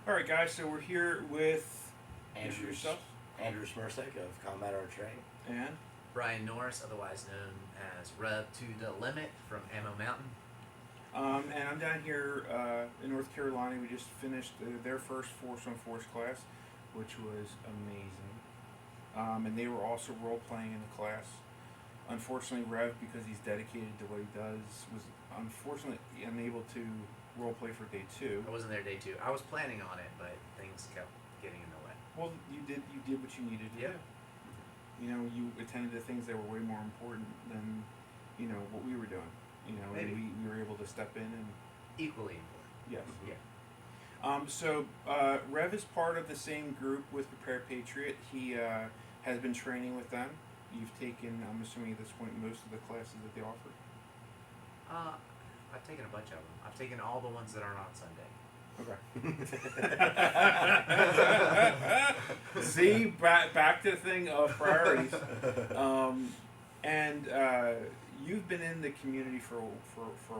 All right, guys. So we're here with Andrew yourself Andrew Smirsek of Combat Archery. and Brian Norris, otherwise known as Rev to the Limit from Ammomountain. and I'm down here in North Carolina. We just finished their first Force on Force class, which was amazing. And they were also role playing in the class. Unfortunately, Rev, because he's dedicated to what he does, was unfortunately unable to role play for day two. I wasn't there day two. I was planning on it, but things kept getting in the way. Well, you did what you needed to Yep. do. You know, you attended to things that were way more important than, what we were doing. Maybe. And we were able to step in and Equally important. yes. Yeah. So Rev is part of the same group with Prepare Patriot. He has been training with them. You've taken, I'm assuming at this point, most of the classes that they offer. I've taken a bunch of them. I've taken all the ones that aren't on Sunday. Okay. See, back to the thing of priorities. And you've been in the community for a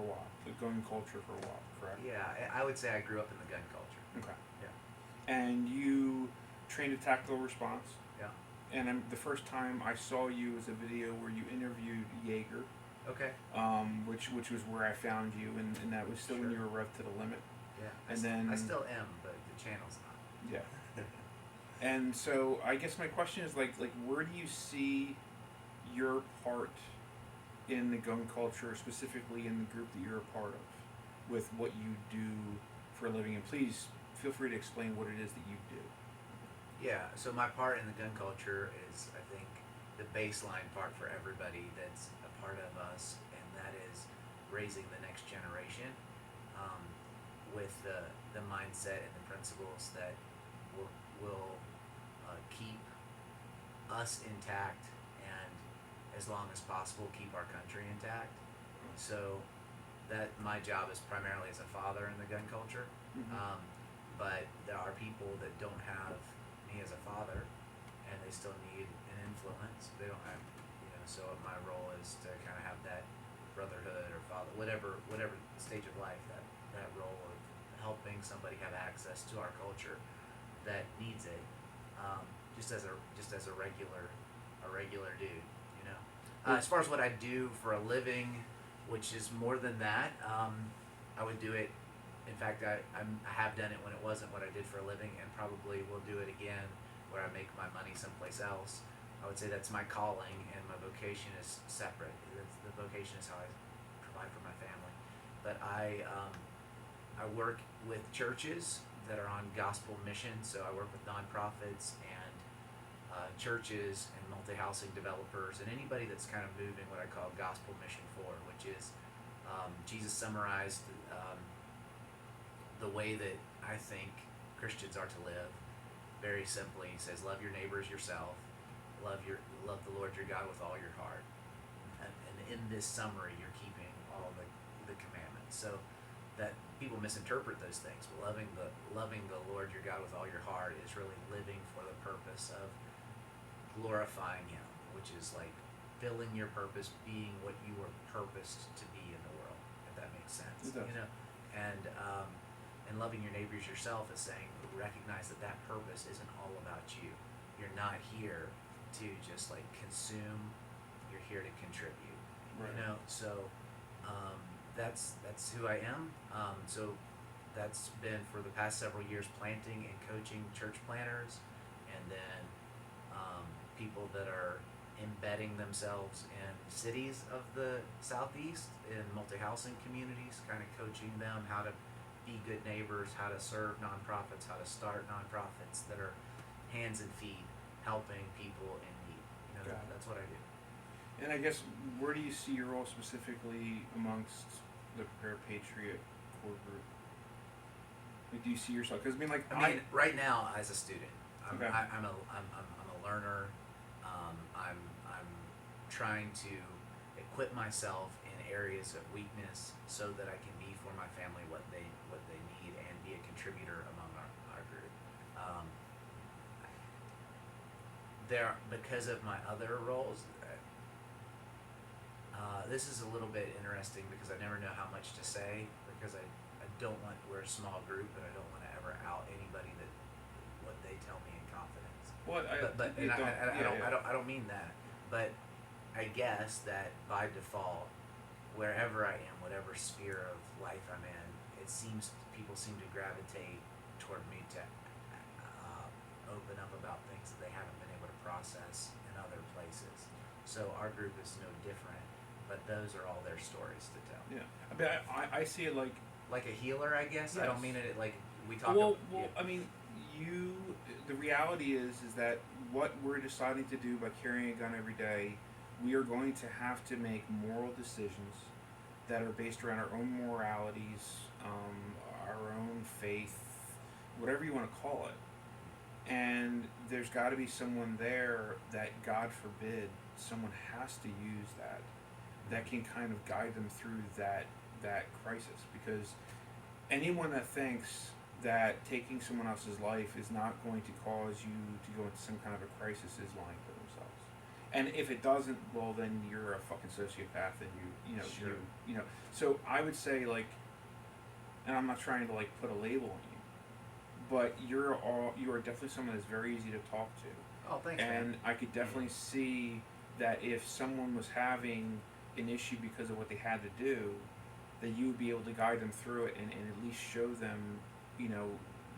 while, the gun culture for a while, correct? Yeah, I would say I grew up in the gun culture. Okay. Yeah. And you trained a tactical response. Yeah. And the first time I saw you was a video where you interviewed Jaeger, Okay. which was where I found you, and that was still when you Sure. were Rev to the Limit. Yeah. And then I still am, but the channel's not. yeah. And so I guess my question is like where do you see your part in the gun culture, specifically in the group that you're a part of, with what you do for a living? And please feel free to explain what it is that you do. Yeah, so my part in the gun culture is, I think, the baseline part for everybody that's a part of us, and that is raising the next generation with the mindset and the principles that will keep us intact and, as long as possible, keep our country intact. So that my job is primarily as a father in the gun culture. Mm-hmm. But there are people that don't have me as a father, and they still need an influence. They don't have, so my role is to kind of have that brotherhood or father, whatever stage of life, that role of helping somebody have access to our culture that needs it, just as a regular dude, As far as what I do for a living, which is more than that, I would do it. In fact, I have done it when it wasn't what I did for a living, and probably will do it again where I make my money someplace else. I would say that's my calling, and my vocation is separate. The vocation is how I provide for my family. But I work with churches that are on gospel missions, so I work with nonprofits and churches and multi-housing developers and anybody that's kind of moving what I call gospel mission forward, which is Jesus summarized the way that I think Christians are to live very simply. He says, love your neighbors yourself, love the Lord your God with all your heart. And in this summary, you're keeping all the commandments. So that people misinterpret those things. But loving the Lord your God with all your heart is really living for the purpose of glorifying Him, which is like filling your purpose, being what you were purposed to be in the world, if that makes sense. It does. And loving your neighbors yourself is saying, recognize that purpose isn't all about you. You're not here to just like consume. You're here to contribute. Right. So that's who I am. So that's been for the past several years, planting and coaching church planners, and then people that are embedding themselves in cities of the Southeast, in multi-housing communities, kind of coaching them how to be good neighbors, how to serve nonprofits, how to start nonprofits that are hands and feet helping people in need. That's what I do. And I guess, where do you see your role specifically amongst the Prepare Patriot core group? Like, do you see yourself? Because right now as a student, I'm Okay. I'm a learner. I'm trying to equip myself in areas of weakness so that I can be for my family what they need and be a contributor among our group. Because of my other roles. This is a little bit interesting because I never know how much to say, because I don't want, we're a small group and I don't want to ever out anybody that what they tell me in confidence. Well, But you and don't- I don't mean that. But I guess that by default, wherever I am, whatever sphere of life I'm in, it seems people seem to gravitate toward me to open up about things that they haven't been able to process in other places. So our group is no different, but those are all their stories to tell. Yeah, I mean, I see it like. Like a healer, I guess. I don't Yes. mean it like we talk. Well, yeah. I mean, the reality is that what we're deciding to do by carrying a gun every day, we are going to have to make moral decisions that are based around our own moralities, our own faith, whatever you want to call it. And there's got to be someone there that, God forbid, someone has to use that can kind of guide them through that crisis, because anyone that thinks that taking someone else's life is not going to cause you to go into some kind of a crisis is lying to themselves. And if it doesn't, well, then you're a fucking sociopath, and Sure. you know. So I would say, like, and I'm not trying to like put a label on you, but you are definitely someone that's very easy to talk to. Oh, thanks, And man. I could definitely see that if someone was having an issue because of what they had to do, that you would be able to guide them through it and at least show them,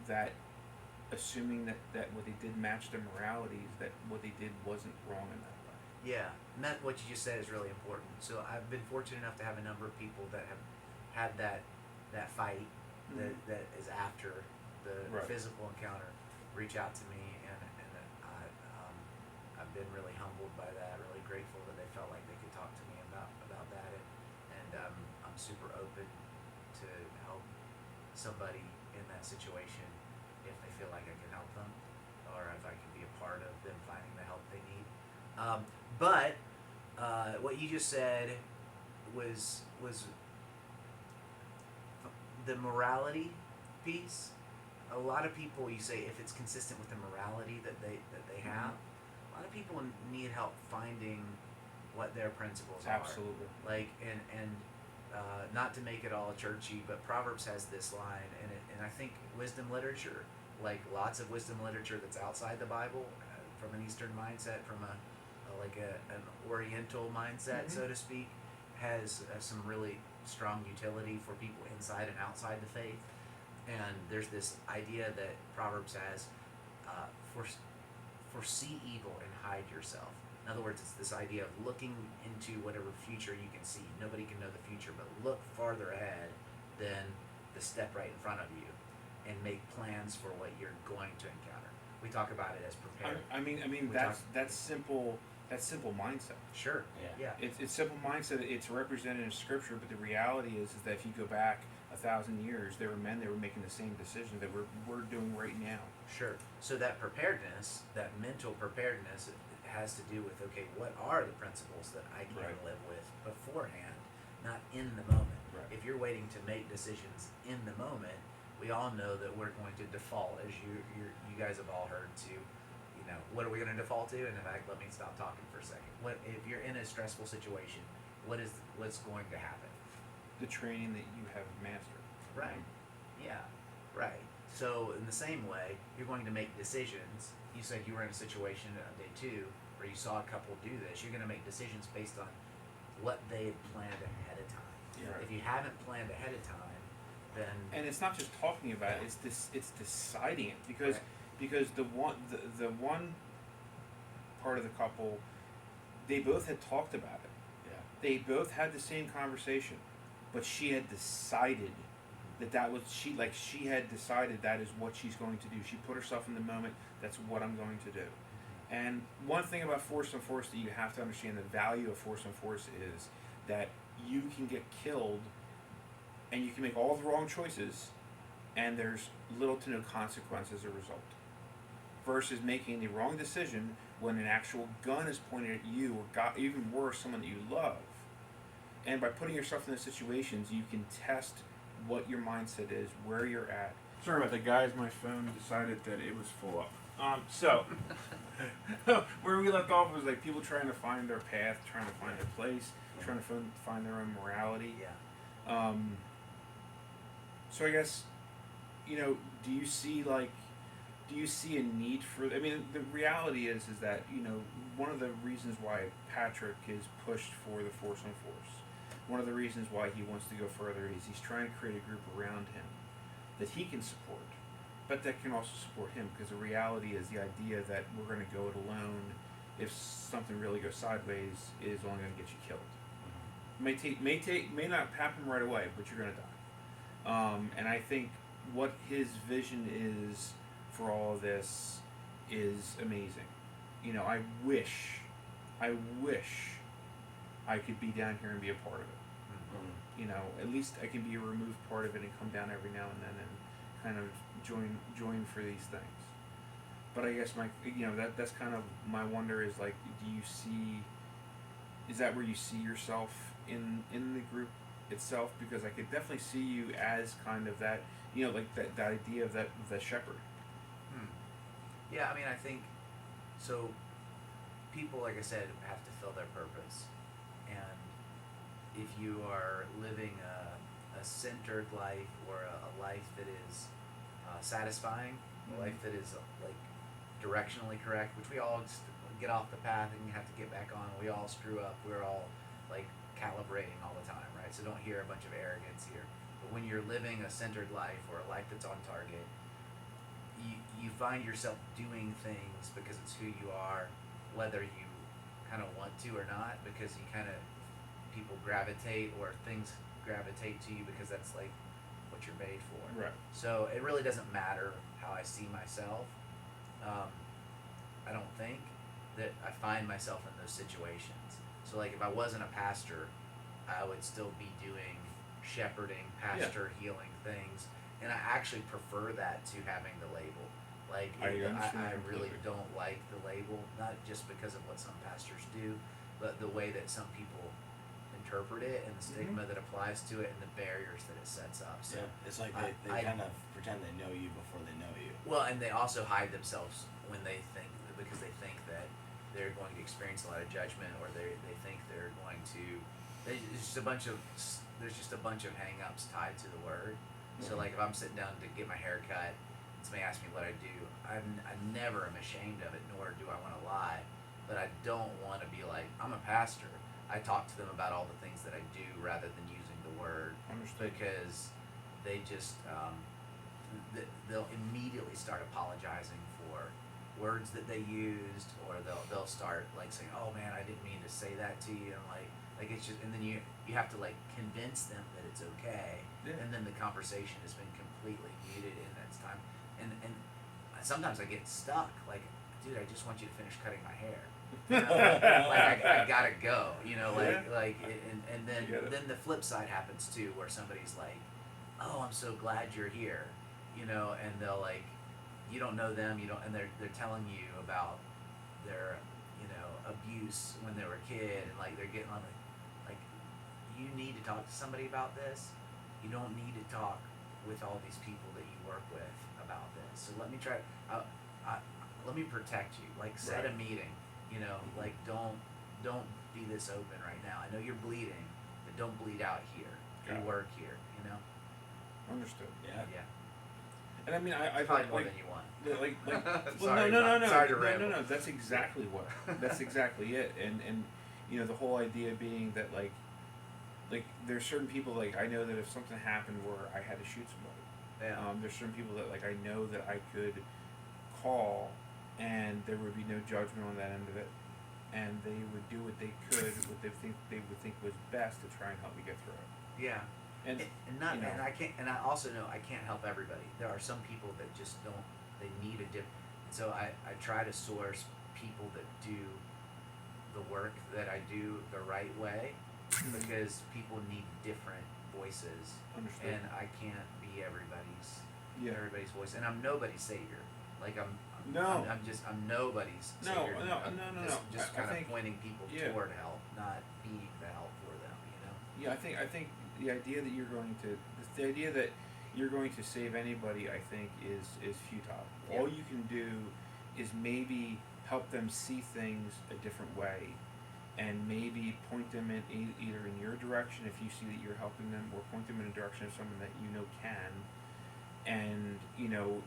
that assuming that what they did matched their moralities, that what they did wasn't wrong in that way. Yeah, and that what you just said is really important. So I've been fortunate enough to have a number of people that have had that fight that is after the Right. physical encounter reach out to me, and I've been really humbled by that. Really grateful that they felt like they could talk to me about that, and I'm super open to help somebody in that situation if they feel like I can help them, or if I can be a part of them finding the help they need. But what you just said was the morality piece. A lot of people, you say, if it's consistent with the morality that they have, a lot of people need help finding what their principles Absolutely. are. Like, and not to make it all churchy, but Proverbs has this line, and I think wisdom literature, like lots of wisdom literature that's outside the Bible, from an Eastern mindset, from an Oriental mindset, so to speak, has some really strong utility for people inside and outside the faith. And there's this idea that Proverbs has, foresee evil and hide yourself. In other words, it's this idea of looking into whatever future you can see. Nobody can know the future, but look farther ahead than the step right in front of you, and make plans for what you're going to encounter. We talk about it as prepare. I mean, that's simple. That's simple mindset. Sure. Yeah. It's simple mindset. It's represented in Scripture, but the reality is that if you go back 1,000 years, there were men that were making the same decisions that we're doing right now. Sure. So that preparedness, that mental preparedness, it has to do with, okay, what are the principles that I can Right. live with beforehand, not in the moment. Right. If you're waiting to make decisions in the moment, we all know that we're going to default, as you guys have all heard, to, what are we going to default to? And in fact, let me stop talking for a second. What if you're in a stressful situation? What's going to happen? The training that you have mastered. Right. Yeah. Right. So in the same way, you're going to make decisions. You said you were in a situation on day 2 where you saw a couple do this. You're going to make decisions based on what they had planned ahead of time. Yeah. If you haven't planned ahead of time, then And it's not just talking about it; it's deciding it, because the one part of the couple, they both had talked about it. Yeah. They both had the same conversation, but she had decided that was she had decided that is what she's going to do. She put herself in the moment. That's what I'm going to do. And one thing about force on force that you have to understand, the value of force on force, is that you can get killed and you can make all the wrong choices and there's little to no consequence as a result. Versus making the wrong decision when an actual gun is pointed at you, or even worse, someone that you love. And by putting yourself in those situations, you can test what your mindset is, where you're at. Sorry about that, guys. My phone decided that it was full up. So, where we left off was like people trying to find their path, trying to find their place, trying to find their own morality. yeah. So I guess do you see a need for? I mean, the reality is that one of the reasons why Patrick is pushed for the Force on Force, one of the reasons why he wants to go further is he's trying to create a group around him that he can support, but that can also support him. Because the reality is the idea that we're going to go it alone, if something really goes sideways, is only going to get you killed. May not happen right away, but you're going to die. And I think what his vision is for all of this is amazing. I wish I could be down here and be a part of it. At least I can be a removed part of it and come down every now and then and kind of join for these things. But I guess that's kind of my wonder is like, is that where you see yourself in the group itself? Because I could definitely see you as kind of that, like that idea of that shepherd. Yeah, I mean, I think so. People, like I said, have to fill their purpose, and if you are living a centered life or a life that is satisfying, a life that is like directionally correct, which we all just get off the path and have to get back on. We all screw up. We're all like calibrating all the time, right? So don't hear a bunch of arrogance here. But when you're living a centered life or a life that's on target, you find yourself doing things because it's who you are, whether you kind of want to or not, because people gravitate or things gravitate to you because that's like what you're made for. Right. So it really doesn't matter how I see myself. I don't think that I find myself in those situations. So like if I wasn't a pastor, I would still be doing shepherding, pastor healing things, and I actually prefer that to having the label. Like I really don't like the label, not just because of what some pastors do, but the way that some people interpret it and the stigma that applies to it and the barriers that it sets up. So it's like they kind of pretend they know you before they know you. Well, and they also hide themselves when they think, because they think that they're going to experience a lot of judgment, or they think they're going to. There's just a bunch of hang-ups tied to the word. So like if I'm sitting down to get my hair cut, somebody asks me what I do, I never am ashamed of it, nor do I want to lie, but I don't want to be like, I'm a pastor. I talk to them about all the things that I do rather than using the word. Understood. Because they just they'll immediately start apologizing for words that they used, or they'll start like saying, oh man, I didn't mean to say that to you, and like it's just, and then you have to like convince them that it's okay, and then the conversation has been completely muted in that time, and sometimes I get stuck, like, dude, I just want you to finish cutting my hair. Like I gotta go, and then the flip side happens too, where somebody's like, oh, I'm so glad you're here, and they'll like, you don't know them, and they're telling you about their abuse when they were a kid, and like they're getting on like you need to talk to somebody about this. You don't need to talk with all these people that you work with about this. So let me try. Let me protect you. Like set a meeting. Like don't be this open right now. I know you're bleeding, but don't bleed out here. You work here. Understood. Yeah. And I mean, I Probably more like, than you want. Well, no. Sorry to ramble. No. That's exactly it. And the whole idea being that like there's certain people, like I know that if something happened where I had to shoot somebody, there's certain people that like I know that I could call and there would be no judgment on that end of it, and they would do what they could, what they would think was best to try and help me get through it. Yeah. And I can't, and I also know I can't help everybody. There are some people that just don't. They need a different. So I try to source people that do the work that I do the right way, because people need different voices. Understood. And I can't be everybody's voice, and I'm nobody's savior. Like I'm nobody's savior. Just kind of pointing people toward help, not being the help for them. Yeah, I think the idea that you're going to save anybody, I think, is futile. Yeah. All you can do is maybe help them see things a different way, and maybe point them in either in your direction if you see that you're helping them, or point them in a direction of someone that can, and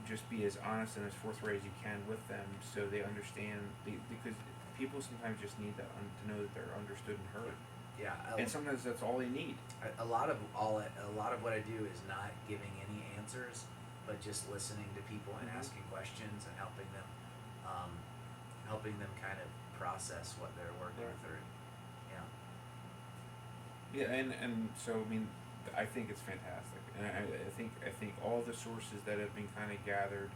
just be as honest and as forthright as you can with them, so they understand. Because people sometimes just need to know that they're understood and heard, Yeah, and sometimes that's all they need. a lot of what I do is not giving any answers, but just listening to people and Mhm. asking questions and helping them kind of process what they're working Right. through. Yeah. Yeah, and so I mean, I think it's fantastic, and I think all the sources that have been kind of gathered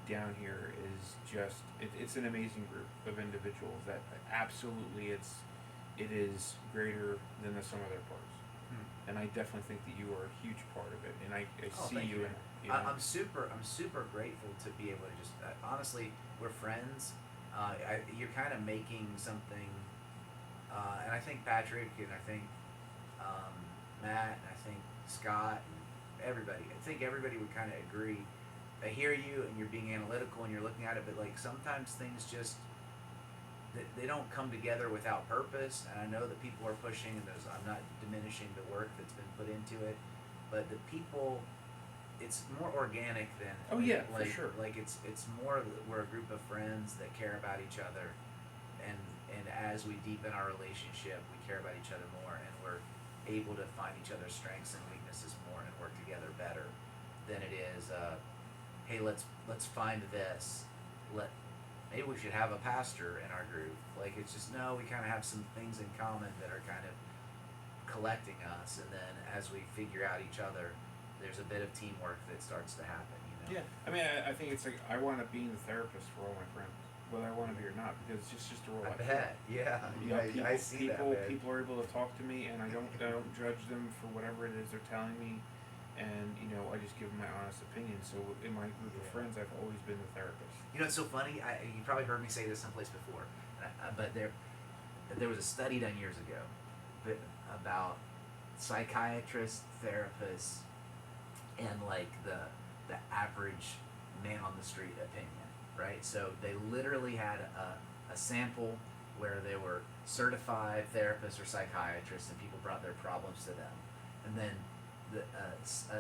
down here is just it's an amazing group of individuals that absolutely it is greater than the sum of their parts, and I definitely think that you are a huge part of it, and I Oh, see thank you you. in it. You know? I'm super grateful to be able to just honestly, we're friends. You're kind of making something, and I think Patrick and I think Matt and I think Scott and everybody. I think everybody would kind of agree. I hear you and you're being analytical and you're looking at it, but like sometimes things just they don't come together without purpose. And I know that people are pushing, and I'm not diminishing the work that's been put into it, but the people, it's more organic than Oh, yeah, for sure. Like it's more that we're a group of friends that care about each other, and as we deepen our relationship, we care about each other more, and we're able to find each other's strengths and weaknesses more and work together better than it is. Hey, let's find this. Maybe we should have a pastor in our group. Like it's just no, we kind of have some things in common that are kind of collecting us, and then as we figure out each other, there's a bit of teamwork that starts to happen. Yeah, I mean, I think it's like I want to be the therapist for all my friends, whether I want to be or not, because it's just a role. I bet. Yeah. I see people, that. Man. People are able to talk to me, and I don't judge them for whatever it is they're telling me, and I just give them my honest opinion. So in my group of friends, I've always been the therapist. It's so funny. You probably heard me say this someplace before, but there was a study done years ago, about psychiatrists, therapists, and like the average man on the street opinion, right? So they literally had a sample where they were certified therapists or psychiatrists, and people brought their problems to them, and then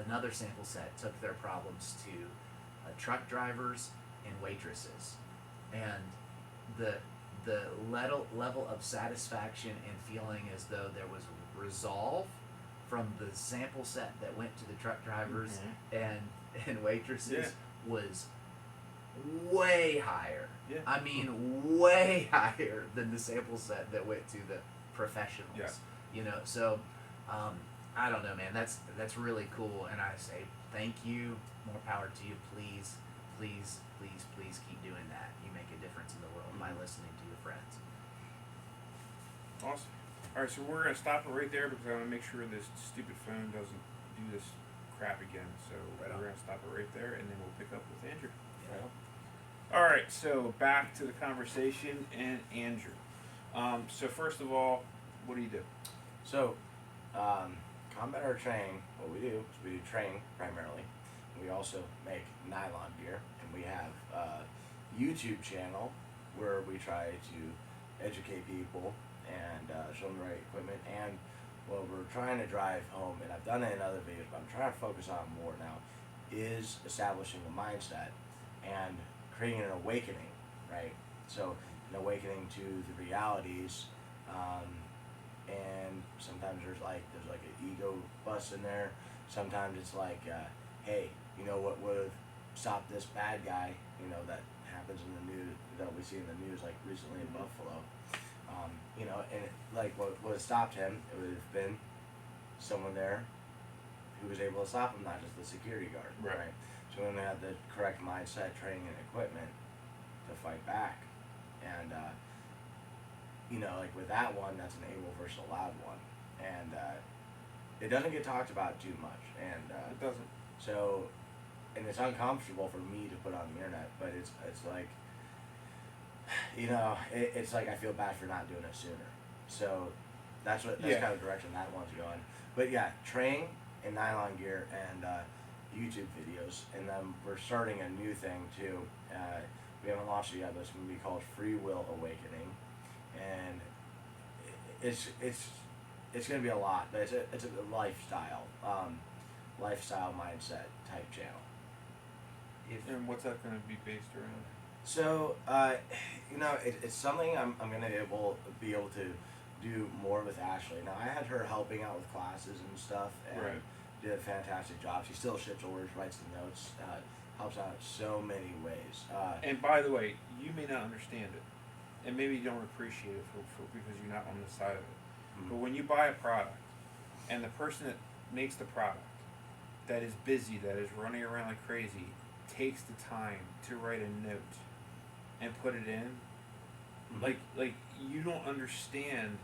another sample set took their problems to truck drivers and waitresses, and the level of satisfaction and feeling as though there was resolve from the sample set that went to the truck drivers and waitresses was way higher. Yeah. I mean, way higher than the sample set that went to the professionals. Yeah. So I don't know, man. That's really cool, and I say thank you. More power to you. Please keep doing that. You make a difference in the world by listening to your friends. Awesome. All right, so we're gonna stop it right there because I want to make sure this stupid phone doesn't do this crap again. So we're gonna stop it right there, and then we'll pick up with Andrew. Yeah. All right, so back to the conversation and Andrew. So first of all, what do you do? So, combat or training, what we do is we do train primarily. We also make nylon gear, and we have a YouTube channel where we try to educate people and show them the right equipment. And what we're trying to drive home, and I've done it in other videos, but I'm trying to focus on more now, is establishing a mindset and creating an awakening, right? So an awakening to the realities, and sometimes there's like an ego bust in there. Sometimes it's like, hey, what would have stopped this bad guy? That happens in the news, that we see in the news, like recently in Buffalo. And like what would have stopped him, it would have been someone there who was able to stop him, not just the security guard, right? So when they had the correct mindset, training, and equipment to fight back, and like with that one, that's an able versus a loud one, and it doesn't get talked about too much, and It doesn't. so, and it's uncomfortable for me to put on the internet, but it's like, it's like I feel bad for not doing it sooner. So that's kind of direction that one's going. But yeah, train and nylon gear and YouTube videos, and then we're starting a new thing too. We haven't launched it yet, but it's going to be called Free Will Awakening, and it's going to be a lot, but it's a lifestyle mindset type channel. If And what's that going to be based around? So, it's something I'm gonna be able to do more with Ashley. Now, I had her helping out with classes and stuff, and Right. did a fantastic job. She still ships orders, writes the notes, helps out in so many ways. And by the way, you may not understand it, and maybe you don't appreciate it because you're not on the side of it. But when you buy a product, and the person that makes the product, that is busy, that is running around like crazy, takes the time to write a note and put it in, like you don't understand,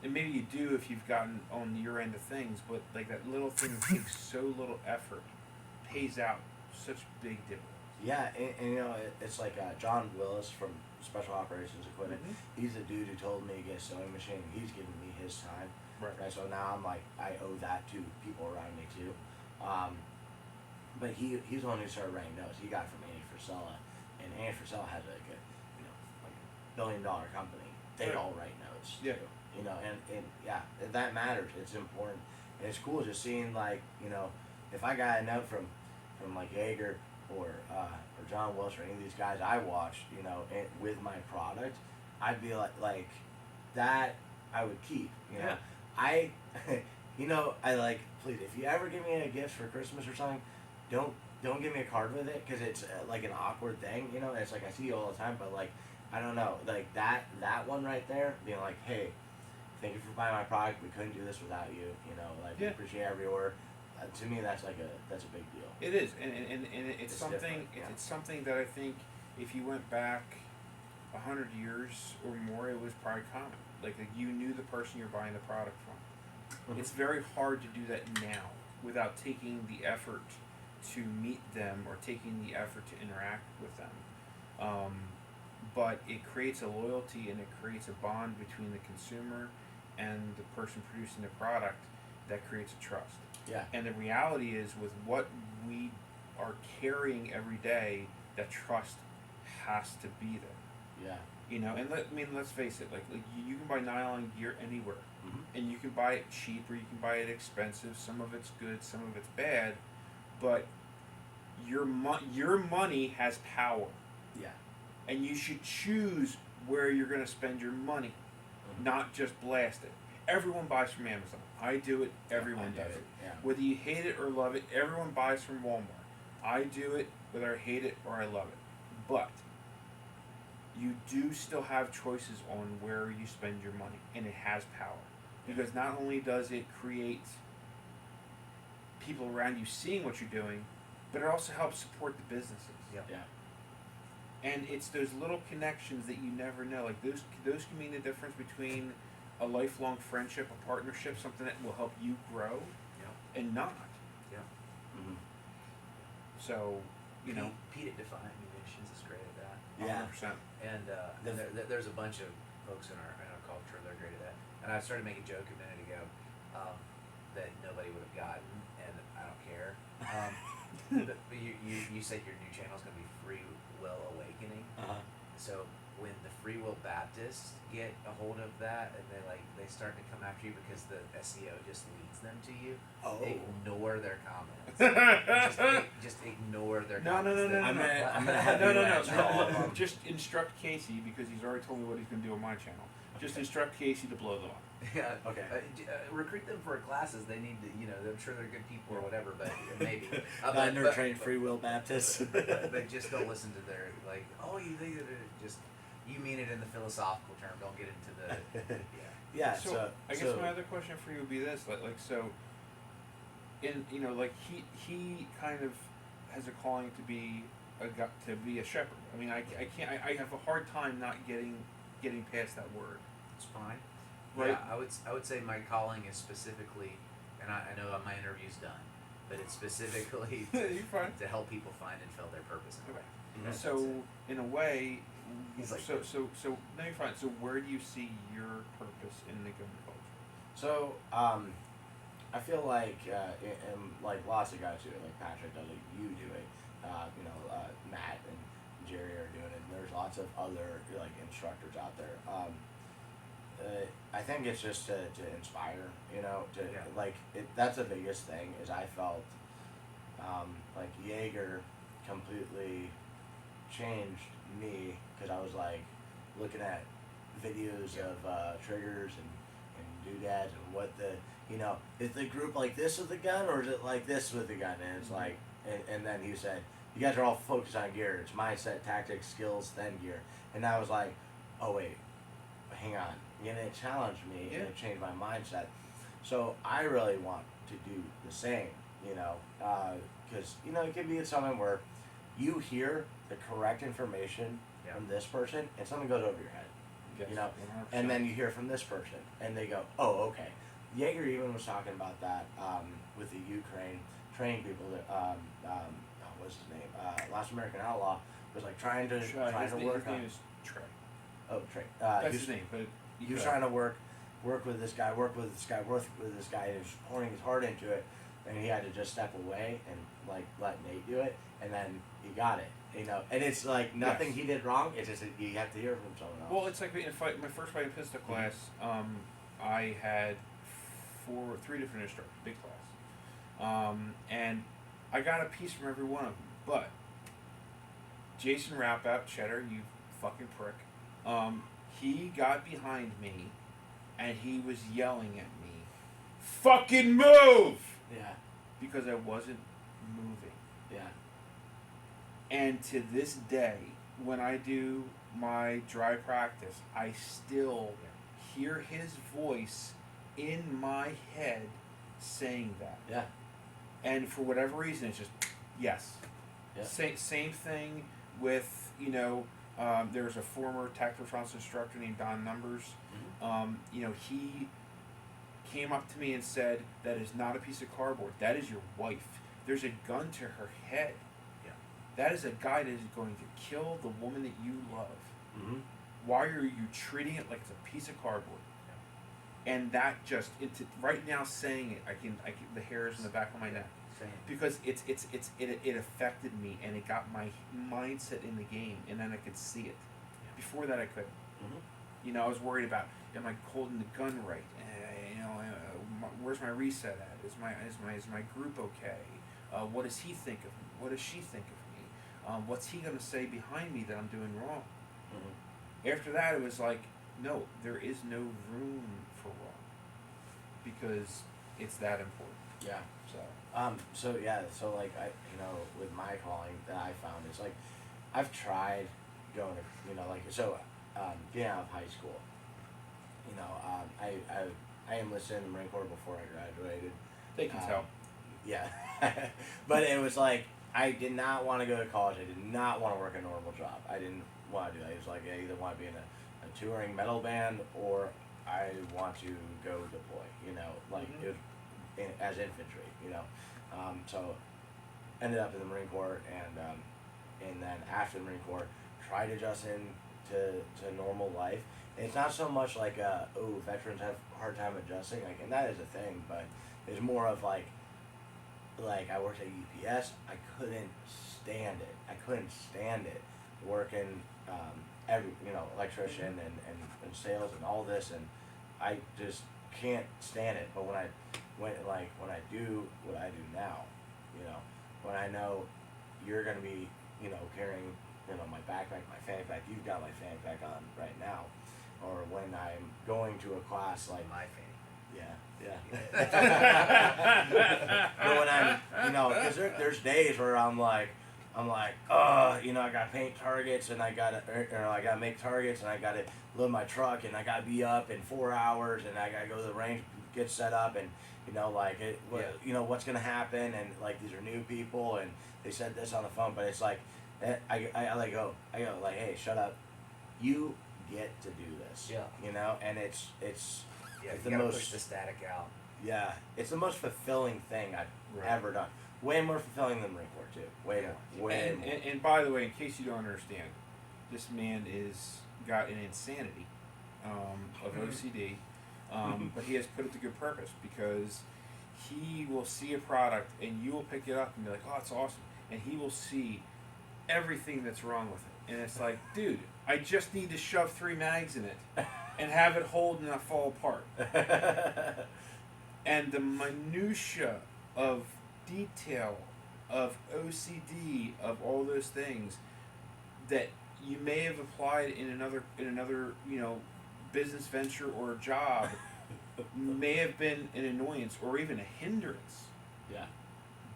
and maybe you do if you've gotten on your end of things, but like that little thing that takes so little effort pays out such big dividends. Yeah, and it's like John Willis from Special Operations Equipment. He's the dude who told me to get a sewing machine. He's giving me his time. Right. So now I'm like, I owe that to people around me too. But he's the one who started writing notes. He got it from Andy Frisella, and Andy Frisella has like a $1 billion company. They Right. all write notes. Yeah. Too, and yeah, that matters. It's important, and it's cool just seeing like if I got a note from like Jaeger or John Welsh or any of these guys I watched, with my product, I'd be like that I would keep. Yeah. I I like, please, if you ever give me a gift for Christmas or something, don't give me a card with it, because it's like an awkward thing. It's like I see you all the time, but like I don't know, like that one right there, being like, hey, thank you for buying my product. We couldn't do this without you. We Yeah. appreciate every order. To me, that's a big deal. It is, and it's It's something. different, yeah. It's something that I think if you went back 100 years or more, it was probably common. Like you knew the person you're buying the product from. It's very hard to do that now without taking the effort to meet them or taking the effort to interact with them. But it creates a loyalty and it creates a bond between the consumer and the person producing the product that creates a trust. Yeah. And the reality is, with what we are carrying every day, that trust has to be there. Yeah. And let's face it. Like you can buy nylon gear anywhere, Mm-hmm. and you can buy it cheap or you can buy it expensive. Some of it's good, some of it's bad, but your money has power, Yeah. and you should choose where you're going to spend your money, not just blast it. Everyone buys from Amazon. I do it. Everyone I does do it. Yeah. Whether you hate it or love it, everyone buys from Walmart. I do it whether I hate it or I love it. But you do still have choices on where you spend your money, and it has power. Because not only does it create people around you seeing what you're doing, but it also helps support the businesses. Yep. Yeah. And it's those little connections that you never know. Like those can mean the difference between a lifelong friendship, a partnership, something that will help you grow, and not. Mm-hmm. So, Pete at Defiant Munitions is great at that. Yeah. 100%. And there's a bunch of folks in our culture that are great at that. And I started making a joke a minute ago that nobody would have gotten, and I don't care. But you said your new channel is going to be Free Will Awakening. So when the Free Will Baptists get a hold of that, and they start to come after you because the SEO just leads them to you, ignore their comments. just ignore their comments. No. I'm gonna have you answer all of them. Just instruct Casey, because he's already told me what he's going to do on my channel. Just instruct Casey to blow them up. Yeah. Okay. Recruit them for classes. They need to, I'm sure they're good people or whatever, but maybe. I've trained Free Will Baptists. But just don't listen to their you think that you mean it in the philosophical term. Don't get into the Yeah. So I guess my other question for you would be this: he kind of has a calling to be a shepherd. I mean, I can't. I have a hard time not getting past that word. It's fine. Right. Yeah, I would say my calling is specifically, and I know my interview's done, but it's specifically You're fine. to help people find and fill their purpose in life. That's So it. in a way, He's like, so no, you're fine. So where do you see your purpose in the gun culture? So, I feel like, and like lots of guys do it, like Patrick does it, you do it, Matt and Jerry are doing it, and there's lots of other instructors out there. I think it's just to inspire, that's the biggest thing. Is I felt like Jaeger completely changed me because I was like looking at videos of triggers and doodads and what the is the group like this with the gun or is it like this with the gun, and it's like and then he said you guys are all focused on gear, it's mindset, tactics, skills, then gear, and I was like, oh wait, hang on, and it challenged me and it changed my mindset. So I really want to do the same, because it can be something where you hear the correct information from this person and something goes over your head, Yes, and then you hear from this person and they go, oh, okay. Jaeger even was talking about that with the Ukraine training people that what's his name, Last American Outlaw was like trying to work his on. name is Trey. Oh, Trey. That's his name, but he was trying to work with this guy, work with this guy, and he was pouring his heart into it, and he had to just step away and like let Nate do it, and then he got it, and it's like nothing he did wrong. It's just you have to hear from someone else. Well, it's like in my first fight in pistol class, I had three different instructors, big class, and I got a piece from every one of them. But Jason Rapout, Cheddar, you fucking prick, he got behind me, and he was yelling at me, "Fucking move!" Yeah. Because I wasn't moving. Yeah. And to this day, when I do my dry practice, I still hear his voice in my head saying that. Yeah. And for whatever reason, it's just, yes. Yeah. Same thing with, there's a former tactical response instructor named Don Numbers. He came up to me and said, that is not a piece of cardboard. That is your wife. There's a gun to her head. Yeah. That is a guy that is going to kill the woman that you love. Mm-hmm. Why are you treating it like it's a piece of cardboard? And that just right now saying it, I can the hairs in the back of my neck, because it affected me, and it got my mindset in the game, and then I could see it. Before that, I couldn't. Mm-hmm. I was worried about, am I holding the gun right? Where's my reset at? Is my group okay? What does he think of me? What does she think of me? What's he gonna say behind me that I'm doing wrong? Mm-hmm. After that, it was like, no, there is no room for wrong, because it's that important. Yeah. So like I, with my calling that I found, it's like I've tried going to, getting out of high school, I enlisted in the Marine Corps before I graduated. they can tell. Yeah. But it was like, I did not want to go to college. I did not want to work a normal job. I didn't want to do that. It was like, I either want to be in a touring metal band, or I want to go deploy, it was as infantry, so ended up in the Marine Corps, and then after the Marine Corps, tried adjusting to normal life. And it's not so much like, veterans have a hard time adjusting, and that is a thing, but it's more of like I worked at UPS, I couldn't stand it, working, electrician and sales and all this, and I just can't stand it. But when I do what I do now, when I know you're gonna be, carrying, my backpack, my fanny pack, you've got my fanny pack on right now, or when I'm going to a class like My fanny. Or when I'm, because there's days where I'm like, I gotta paint targets, and I gotta make targets, and I gotta load my truck, and I gotta be up in 4 hours, and I gotta go to the range, get set up, and what's gonna happen, and like these are new people, and they said this on the phone, but it's like, I go, hey, shut up, you get to do this, and it's you gotta push the static out. Yeah, it's the most fulfilling thing I've ever done. Way more fulfilling than Marine Corps too. Way more. And by the way, in case you don't understand, this man got an insanity of OCD, but he has put it to good purpose, because he will see a product and you will pick it up and be like, oh, it's awesome, and he will see everything that's wrong with it, and it's like, dude, I just need to shove 3 mags in it and have it hold and not fall apart. And the minutia of detail of OCD, of all those things that you may have applied in another business venture or job may have been an annoyance or even a hindrance. Yeah.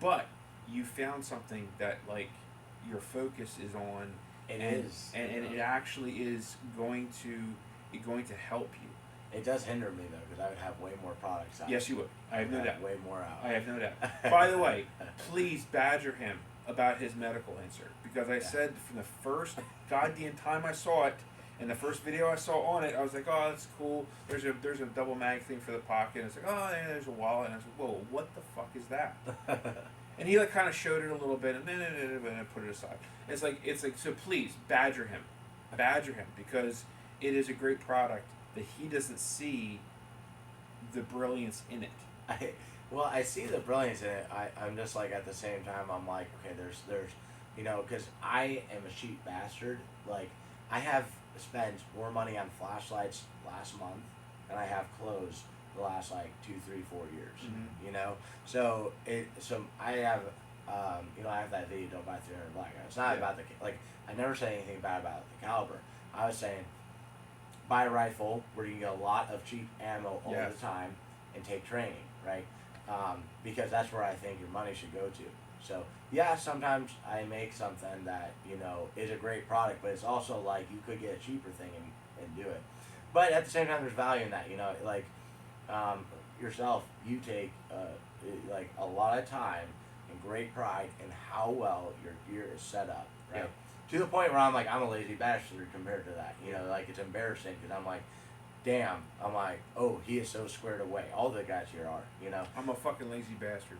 But you found something that like your focus is on, It and, is. and it actually is going to help you. It does hinder me though, because I would have way more products out. Yes, you would. I have no doubt. Way more out. I have no doubt. By the way, please badger him about his medical insert, because I said from the first goddamn time I saw it, and the first video I saw on it, I was like, oh, that's cool. There's a double mag thing for the pocket. And it's like, oh, yeah, there's a wallet. And I was like, whoa, what the fuck is that? And he like kind of showed it a little bit, and then I put it aside. It's like so. Please badger him, because it is a great product that he doesn't see the brilliance in it. I see the brilliance in it. I'm just like, at the same time, I'm like, okay, there's, because I am a cheap bastard. Like, I have spent more money on flashlights last month than I have clothes the last like 2, 3, 4 years. Mm-hmm. So I have, I have that video, don't buy 300 black. It's not about the, like, I never say anything bad about the caliber. I was saying, buy a rifle where you can get a lot of cheap ammo all the time and take training, right? Because that's where I think your money should go to. So yeah, sometimes I make something that is a great product, but it's also like you could get a cheaper thing and do it. But at the same time, there's value in that. Like yourself, you take like a lot of time and great pride in how well your gear is set up, right? Yeah. To the point where I'm like, I'm a lazy bastard compared to that. Like it's embarrassing because I'm like, damn, I'm like, oh, he is so squared away. All the guys here are, I'm a fucking lazy bastard.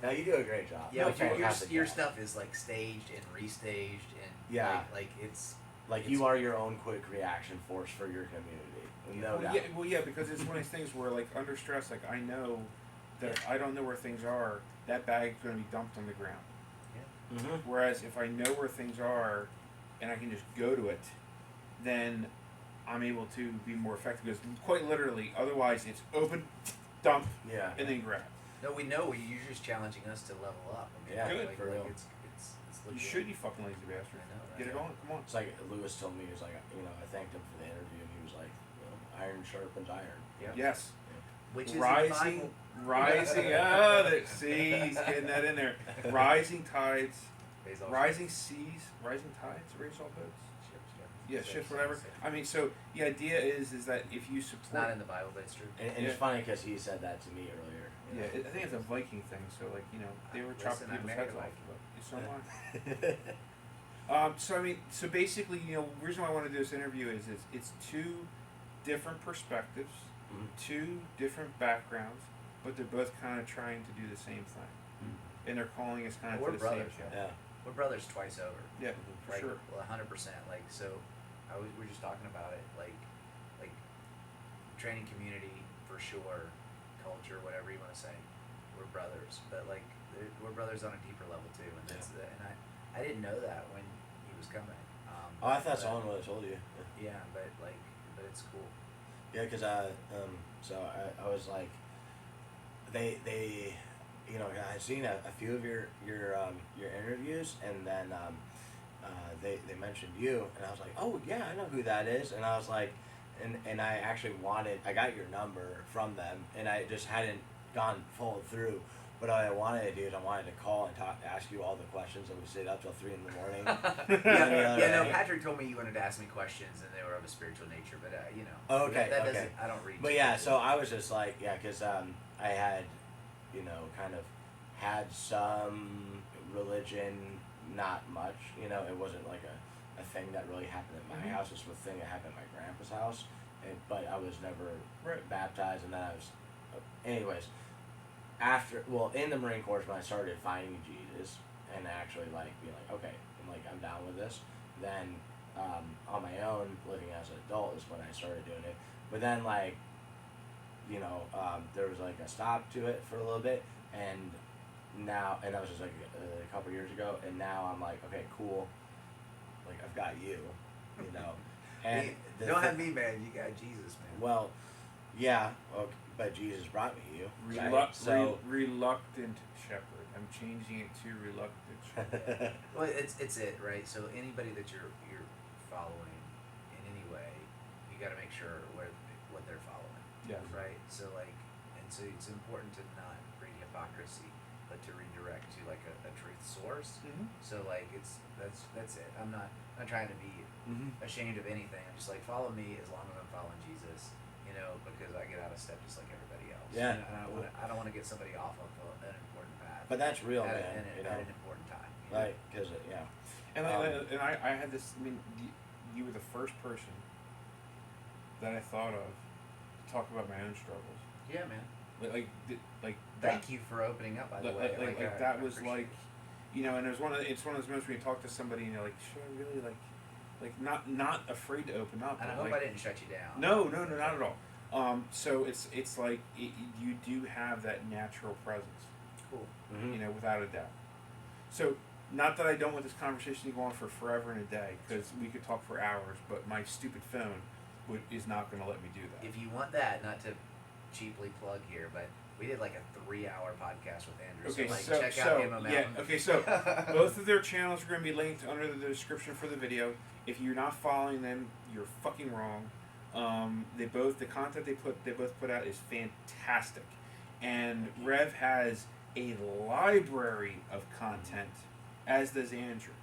Now you do a great job. Yeah, but your stuff is like staged and restaged and like it's like you are your own quick reaction force for your community. No doubt. Yeah, because it's one of these things where like under stress, like I know that if I don't know where things are, that bag's going to be dumped on the ground. Yeah. Mm-hmm. Whereas if I know where things are and I can just go to it, then I'm able to be more effective, because quite literally, otherwise it's open, dump, and then grab. No, we know you're just challenging us to level up. I mean, Good. like, For real. It's You should, you fucking lazy bastard. I know, right? Get it on, come on. It's like Lewis told me, he was like, I thanked him for the interview, and he was like, iron sharpens iron. Yeah. Yes. Which is rising. See, he's getting that in there. Rising tides, rising seas, rising tides, raise all boats. Ships, whatever. I mean, so the idea is that if you support. It's not in the Bible, but it's true. And it's funny because he said that to me earlier. Yeah, I think it's a Viking thing. So like they were chopping people's heads off. So am I. So I mean, so basically, the reason why I want to do this interview is it's two different perspectives, two different backgrounds, but they're both kind of trying to do the same thing, and they're calling us kind of to the brothers, same show. Yeah. We're brothers twice over. Yeah, for sure. Well, 100%. Like so, we were just talking about it. Like training community for sure, culture, whatever you want to say. We're brothers, but like we're brothers on a deeper level too, and that's and I didn't know that when he was coming. I thought someone would have told you. Yeah, but it's cool. Yeah, because so I was like, they I've seen a few of your interviews, and then they mentioned you, and I was like, oh yeah, I know who that is, and I was like, and I actually I got your number from them, and I just hadn't followed through. What I wanted to do is I wanted to call and ask you all the questions, and we stayed up till 3 in the morning. No, Patrick told me you wanted to ask me questions, and they were of a spiritual nature, but Oh, okay, that okay. doesn't. I don't read. But yeah, so I was just like, because I had, kind of had some religion, not much. It wasn't like a thing that really happened at my house. It's a thing that happened at my grandpa's house, but I was never baptized, and then I was, anyways. In the Marine Corps, when I started finding Jesus and actually being like, okay, I'm down with this, then on my own, living as an adult is when I started doing it. But then there was a stop to it for a little bit, and that was just a couple years ago, and now I'm like, okay, cool, I've got you, and don't have me, man. You got Jesus, man. Well, yeah, okay, but Jesus brought me you. Reluctant shepherd. I'm changing it to reluctant. Well, it's it, right? So anybody that you're following in any way, you got to make sure what they're following. Yes. Right. So like, and so it's important to not breed hypocrisy, but to redirect to like a truth source. Mm-hmm. So like that's it. I'm not trying to be ashamed of anything. I'm just like, follow me as long as I'm following Jesus. You know, because I get out of step just like everybody else. Yeah. And I don't want to get somebody off of an important path. But that's real, at, man. at an important time. You know? Like, because yeah. And I had this. I mean, you were the first person that I thought of to talk about my own struggles. Yeah, man. Like Thank you for opening up. By the way, that was appreciate like, you know, and it's one of those moments when you talk to somebody and you're like, should I really like not afraid to open up. And I hope I didn't shut you down. No, not at all. So it's like you do have that natural presence. Cool. You know, without a doubt. So, not that I don't want this conversation to go on for forever and a day, because we could talk for hours, but my stupid phone is not going to let me do that. If you want that, not to cheaply plug here, but we did like a 3-hour podcast with Andrew. Okay, so check out Ammomountain. yeah, okay, so both of their channels are going to be linked under the description for the video. If you're not following them, you're fucking wrong. The content they both put out is fantastic, and Rev has a library of content, as does Andrew.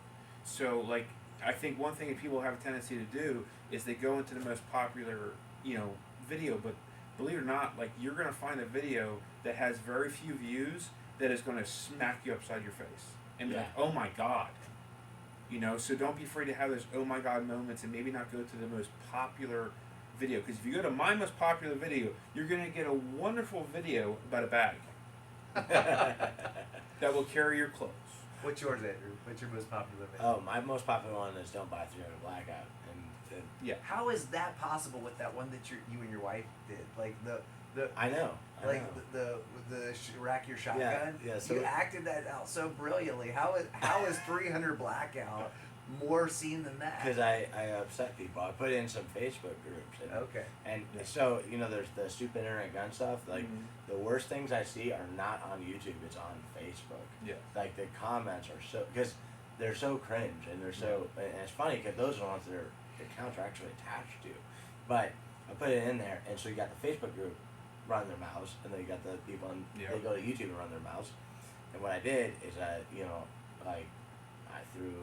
So, like, I think one thing that people have a tendency to do is they go into the most popular, video, but believe it or not, like, you're going to find a video that has very few views that is going to smack you upside your face and be like, oh my god. So don't be afraid to have those oh my god moments and maybe not go to the most popular video, because if you go to my most popular video, you're going to get a wonderful video about a bag that will carry your clothes. What's yours, Andrew? What's your most popular video? Oh, my most popular one is Don't Buy 300 Blackout. And yeah. How is that possible with that one that you and your wife did? Like the I know. the rack your shotgun. Yeah. So you acted that out so brilliantly. How is 300 Blackout more seen than that? because I upset people. I put it in some Facebook groups. Okay. And so there's the stupid internet gun stuff. Like the worst things I see are not on YouTube. It's on Facebook. Yeah. Like the comments are so because they're so cringe and they're so and it's funny because those are the ones that the accounts are actually attached to. But I put it in there, and so you got the Facebook group run their mouths, and then you got the people on they go to YouTube and run their mouths. And what I did is I threw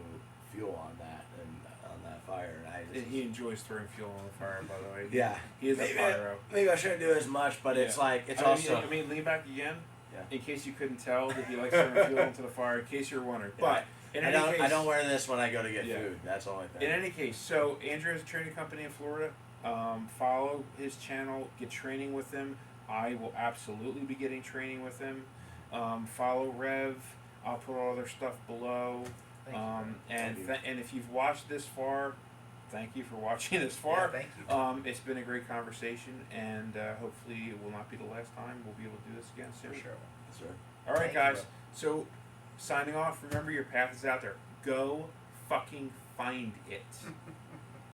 fuel on that and on that fire, and He enjoys throwing fuel on the fire, by the way. yeah, He is a pyro. Maybe I shouldn't do as much, but it's like it's also. I mean, lean back again. Yeah. In case you couldn't tell that he likes throwing fuel into the fire. In case you're wondering, but I don't wear this when I go to get food. That's the only thing. In any case, so Andrew has a training company in Florida. Follow his channel. Get training with him. I will absolutely be getting training with him. Follow Rev. I'll put all their stuff below. And if you've watched this far, thank you for watching this far. Yeah, thank you. It's been a great conversation, and hopefully it will not be the last time. We'll be able to do this again soon. For sure. That's right. All right, Thank you, guys. bro. So, signing off. Remember, your path is out there. Go fucking find it.